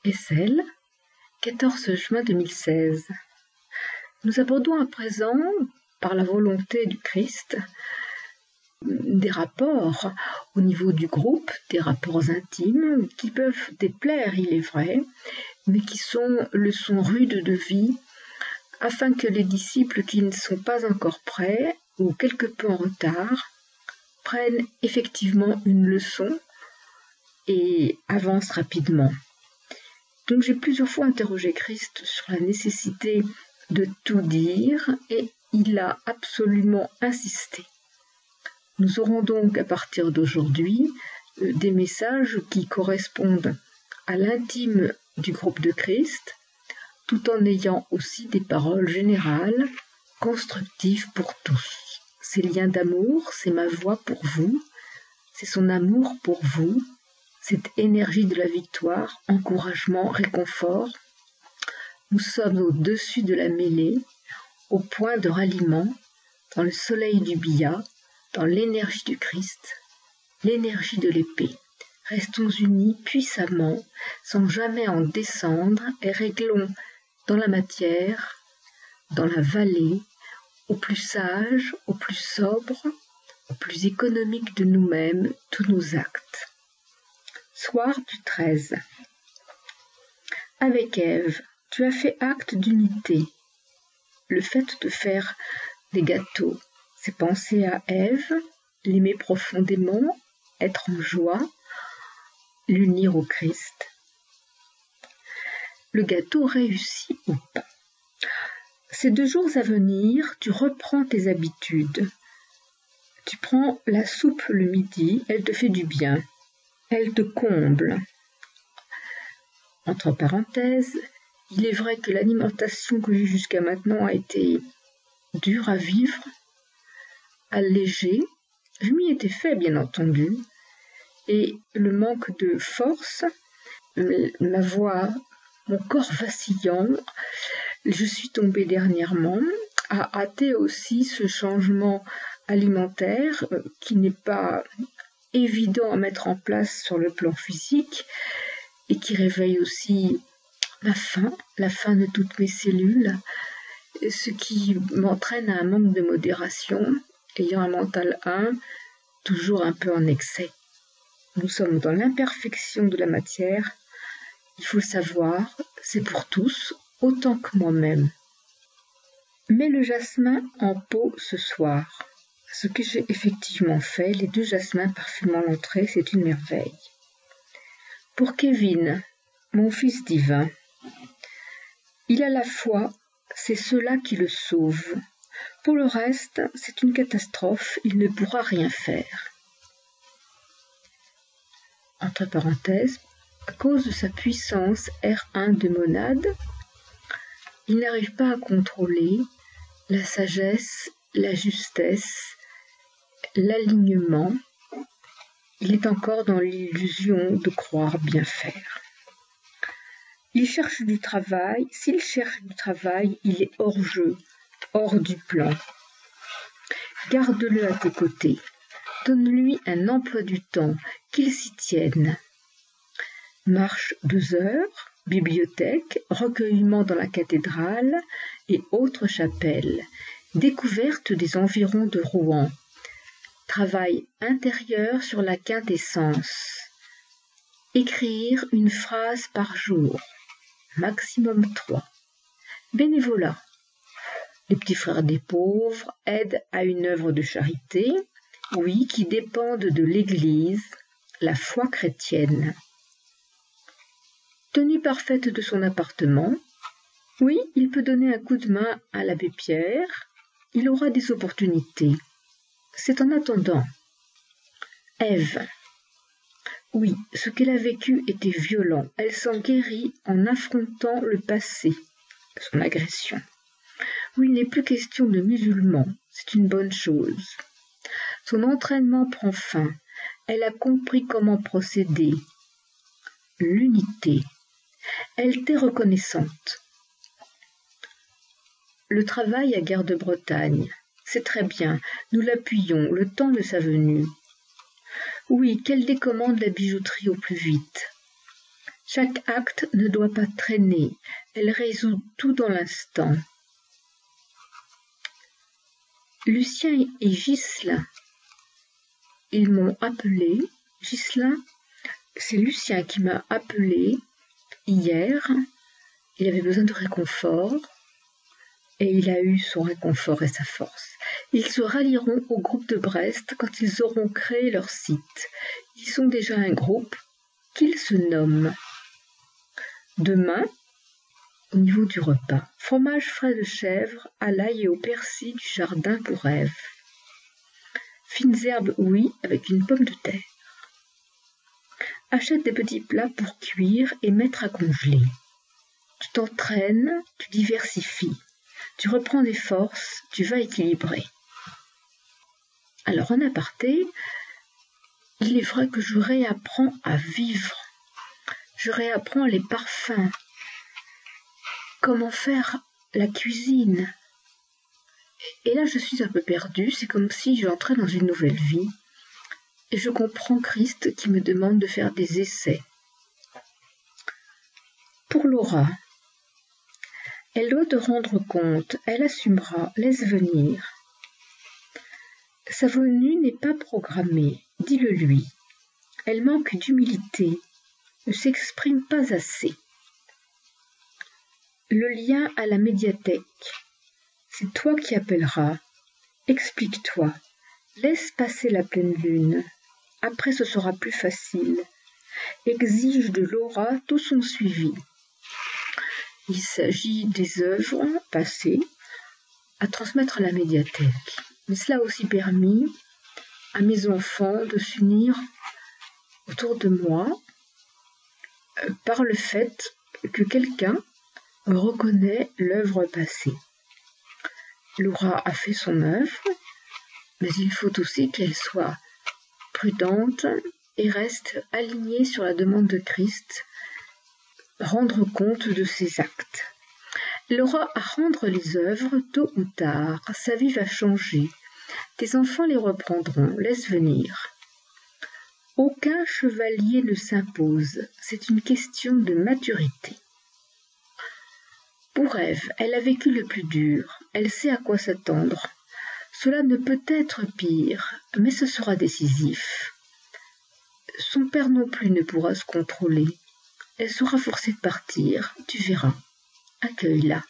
Essel, 14 juin 2016. Nous abordons à présent, par la volonté du Christ, des rapports au niveau du groupe, des rapports intimes qui peuvent déplaire, il est vrai, mais qui sont leçons rudes de vie, afin que les disciples qui ne sont pas encore prêts ou quelque peu en retard prennent effectivement une leçon et avancent rapidement. Donc j'ai plusieurs fois interrogé Christ sur la nécessité de tout dire et il a absolument insisté. Nous aurons donc à partir d'aujourd'hui des messages qui correspondent à l'intime du groupe de Christ, tout en ayant aussi des paroles générales, constructives pour tous. Ces liens d'amour, c'est ma voix pour vous, c'est son amour pour vous, cette énergie de la victoire, encouragement, réconfort. Nous sommes au-dessus de la mêlée, au point de ralliement, dans le soleil du Bia, dans l'énergie du Christ, l'énergie de l'épée. Restons unis puissamment, sans jamais en descendre, et réglons dans la matière, dans la vallée, au plus sage, au plus sobre, au plus économique de nous-mêmes, tous nos actes. Soir du 13. Avec Ève, tu as fait acte d'unité. Le fait de faire des gâteaux, c'est penser à Ève, l'aimer profondément, être en joie, l'unir au Christ. Le gâteau réussit ou pas. Ces 2 jours à venir, tu reprends tes habitudes. Tu prends la soupe le midi, elle te fait du bien. Elle te comble. Entre parenthèses, il est vrai que l'alimentation que j'ai jusqu'à maintenant a été dure à vivre, allégée. Je m'y étais fait, bien entendu, et le manque de force, ma voix, mon corps vacillant, je suis tombée dernièrement, a hâté aussi ce changement alimentaire qui n'est pas évident à mettre en place sur le plan physique et qui réveille aussi la faim de toutes mes cellules, ce qui m'entraîne à un manque de modération, ayant un mental 1 toujours un peu en excès. Nous sommes dans l'imperfection de la matière, il faut le savoir, c'est pour tous, autant que moi-même. Mets le jasmin en pot ce soir. Ce que j'ai effectivement fait, les 2 jasmins parfumant l'entrée, c'est une merveille. Pour Kevin, mon fils divin, il a la foi, c'est cela qui le sauve. Pour le reste, c'est une catastrophe, il ne pourra rien faire. Entre parenthèses, à cause de sa puissance R1 de monade, il n'arrive pas à contrôler la sagesse, la justesse, l'alignement. Il est encore dans l'illusion de croire bien faire. Il cherche du travail. S'il cherche du travail, il est hors jeu, hors du plan. Garde-le à tes côtés. Donne-lui un emploi du temps, qu'il s'y tienne. Marche 2 heures, bibliothèque, recueillement dans la cathédrale et autres chapelles. Découverte des environs de Rouen. Travail intérieur sur la quintessence. Écrire une phrase par jour. Maximum 3. Bénévolat. Les petits frères des pauvres aident à une œuvre de charité, oui, qui dépendent de l'Église, la foi chrétienne. Tenue parfaite de son appartement. Oui, il peut donner un coup de main à l'abbé Pierre. Il aura des opportunités. C'est en attendant. Ève. Oui, ce qu'elle a vécu était violent. Elle s'en guérit en affrontant le passé, son agression. Oui, il n'est plus question de musulmans, c'est une bonne chose. Son entraînement prend fin. Elle a compris comment procéder. L'unité. Elle t'est reconnaissante. Le travail à Garde-Bretagne. C'est très bien, nous l'appuyons, le temps de sa venue. Oui, qu'elle décommande la bijouterie au plus vite. Chaque acte ne doit pas traîner, elle résout tout dans l'instant. Lucien et Ghislain, ils m'ont appelé. Ghislain, c'est Lucien qui m'a appelé hier. Il avait besoin de réconfort et il a eu son réconfort et sa force. Ils se rallieront au groupe de Brest quand ils auront créé leur site. Ils sont déjà un groupe qu'ils se nomment. Demain, au niveau du repas, fromage frais de chèvre à l'ail et au persil du jardin pour Ève. Fines herbes, oui, avec une pomme de terre. Achète des petits plats pour cuire et mettre à congeler. Tu t'entraînes, tu diversifies, tu reprends des forces, tu vas équilibrer. Alors en aparté, il est vrai que je réapprends à vivre. Je réapprends les parfums, comment faire la cuisine. Et là, je suis un peu perdue, c'est comme si j'entrais dans une nouvelle vie. Et je comprends Christ qui me demande de faire des essais. Pour Laura, elle doit te rendre compte, elle assumera, laisse venir. Sa venue n'est pas programmée, dis-le lui. Elle manque d'humilité, ne s'exprime pas assez. Le lien à la médiathèque, c'est toi qui appelleras. Explique-toi, laisse passer la pleine lune. Après ce sera plus facile. Exige de Laura tout son suivi. Il s'agit des œuvres passées à transmettre à la médiathèque. Mais cela a aussi permis à mes enfants de s'unir autour de moi par le fait que quelqu'un reconnaît l'œuvre passée. Laura a fait son œuvre, mais il faut aussi qu'elle soit prudente et reste alignée sur la demande de Christ, rendre compte de ses actes. Elle aura à rendre les œuvres tôt ou tard, sa vie va changer. Tes enfants les reprendront, laisse venir. Aucun chevalier ne s'impose, c'est une question de maturité. Pour Ève, elle a vécu le plus dur, elle sait à quoi s'attendre. Cela ne peut être pire, mais ce sera décisif. Son père non plus ne pourra se contrôler. Elle sera forcée de partir, tu verras. Accueille-la.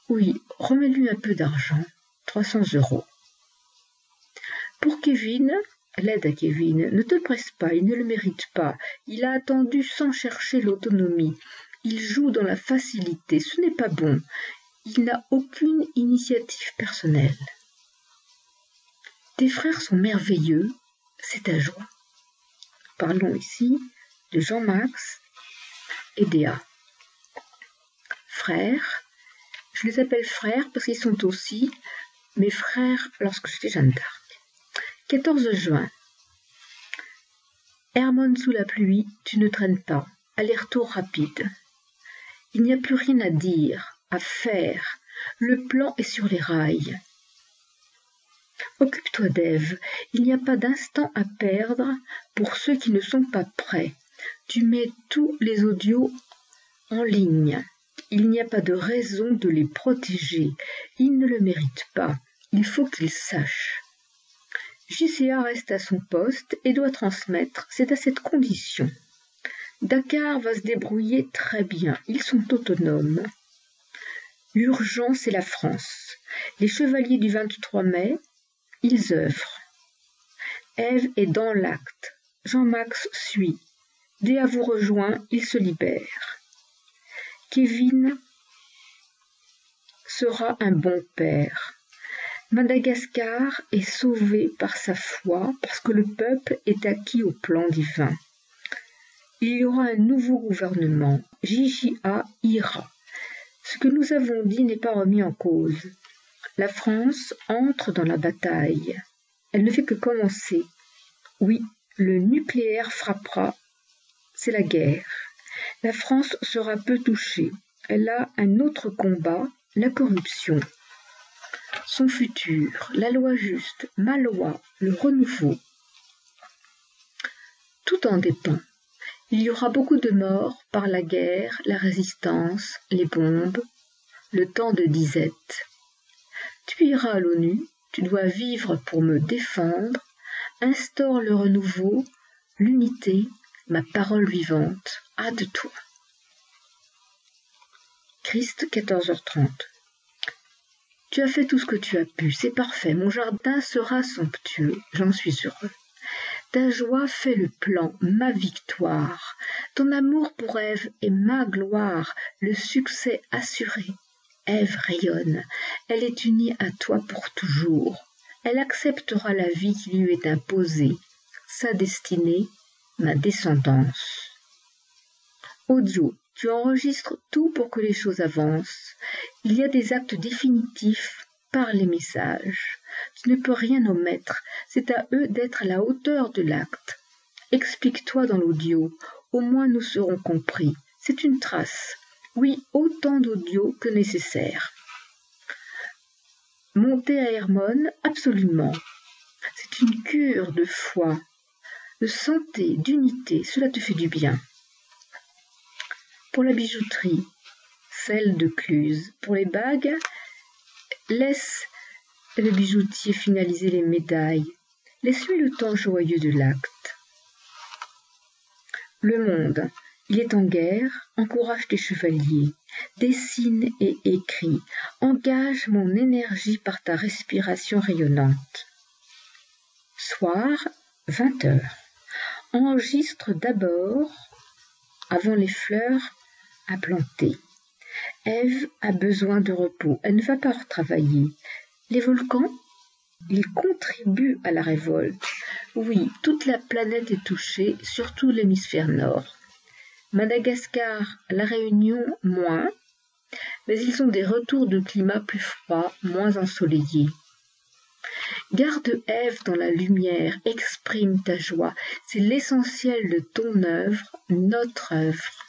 Oui, remets-lui un peu d'argent, 300 €. Pour Kevin, l'aide à Kevin, ne te presse pas, il ne le mérite pas. Il a attendu sans chercher l'autonomie. Il joue dans la facilité, ce n'est pas bon. Il n'a aucune initiative personnelle. Tes frères sont merveilleux, c'est ta joie. Parlons ici de Jean-Max et Déa. Frères, je les appelle frères parce qu'ils sont aussi mes frères lorsque j'étais Jeanne d'Arc. 14 juin. Hermone sous la pluie, tu ne traînes pas. Aller-retour rapide. Il n'y a plus rien à dire, à faire. Le plan est sur les rails. Occupe-toi d'Ève. Il n'y a pas d'instant à perdre pour ceux qui ne sont pas prêts. Tu mets tous les audios en ligne. Il n'y a pas de raison de les protéger. Ils ne le méritent pas. Il faut qu'ils sachent. JCA reste à son poste et doit transmettre. C'est à cette condition. Dakar va se débrouiller très bien. Ils sont autonomes. L'urgence, c'est la France. Les chevaliers du 23 mai, ils œuvrent. Ève est dans l'acte. Jean-Max suit. Déa vous rejoint, il se libère. Kevin sera un bon père. Madagascar est sauvé par sa foi parce que le peuple est acquis au plan divin. Il y aura un nouveau gouvernement. JJA ira. Ce que nous avons dit n'est pas remis en cause. La France entre dans la bataille. Elle ne fait que commencer. Oui, le nucléaire frappera. C'est la guerre. La France sera peu touchée. Elle a un autre combat, la corruption. Son futur, la loi juste, ma loi, le renouveau. Tout en dépend. Il y aura beaucoup de morts par la guerre, la résistance, les bombes, le temps de disette. Tu iras à l'ONU, tu dois vivre pour me défendre, instaure le renouveau, l'unité, ma parole vivante, hâte-toi. Christ, 14h30. Tu as fait tout ce que tu as pu, c'est parfait, mon jardin sera somptueux, j'en suis heureux. Ta joie fait le plan, ma victoire. Ton amour pour Ève est ma gloire, le succès assuré. Ève rayonne, elle est unie à toi pour toujours. Elle acceptera la vie qui lui est imposée, sa destinée, ma descendance. Audio, tu enregistres tout pour que les choses avancent. Il y a des actes définitifs par les messages. Tu ne peux rien omettre, c'est à eux d'être à la hauteur de l'acte. Explique-toi dans l'audio, au moins nous serons compris. C'est une trace. Oui, autant d'audio que nécessaire. Monter à Hermone, absolument. C'est une cure de foi, de santé, d'unité, cela te fait du bien. Pour la bijouterie, celle de Cluse. Pour les bagues, laisse le bijoutier finaliser les médailles. Laisse-lui le temps joyeux de l'acte. Le monde, il est en guerre, encourage tes chevaliers. Dessine et écris. Engage mon énergie par ta respiration rayonnante. Soir, 20h. Enregistre d'abord, avant les fleurs à planter. Ève a besoin de repos, elle ne va pas retravailler. Les volcans, ils contribuent à la révolte. Oui, toute la planète est touchée, surtout l'hémisphère nord. Madagascar, La Réunion, moins, mais ils ont des retours de climat plus froid, moins ensoleillés. Garde Ève dans la lumière, exprime ta joie, c'est l'essentiel de ton œuvre, notre œuvre.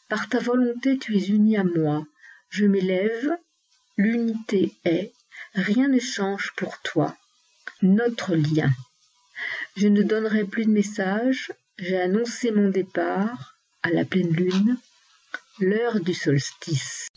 Par ta volonté, tu es uni à moi. Je m'élève, l'unité est, rien ne change pour toi. Notre lien. Je ne donnerai plus de message, j'ai annoncé mon départ à la pleine lune, l'heure du solstice.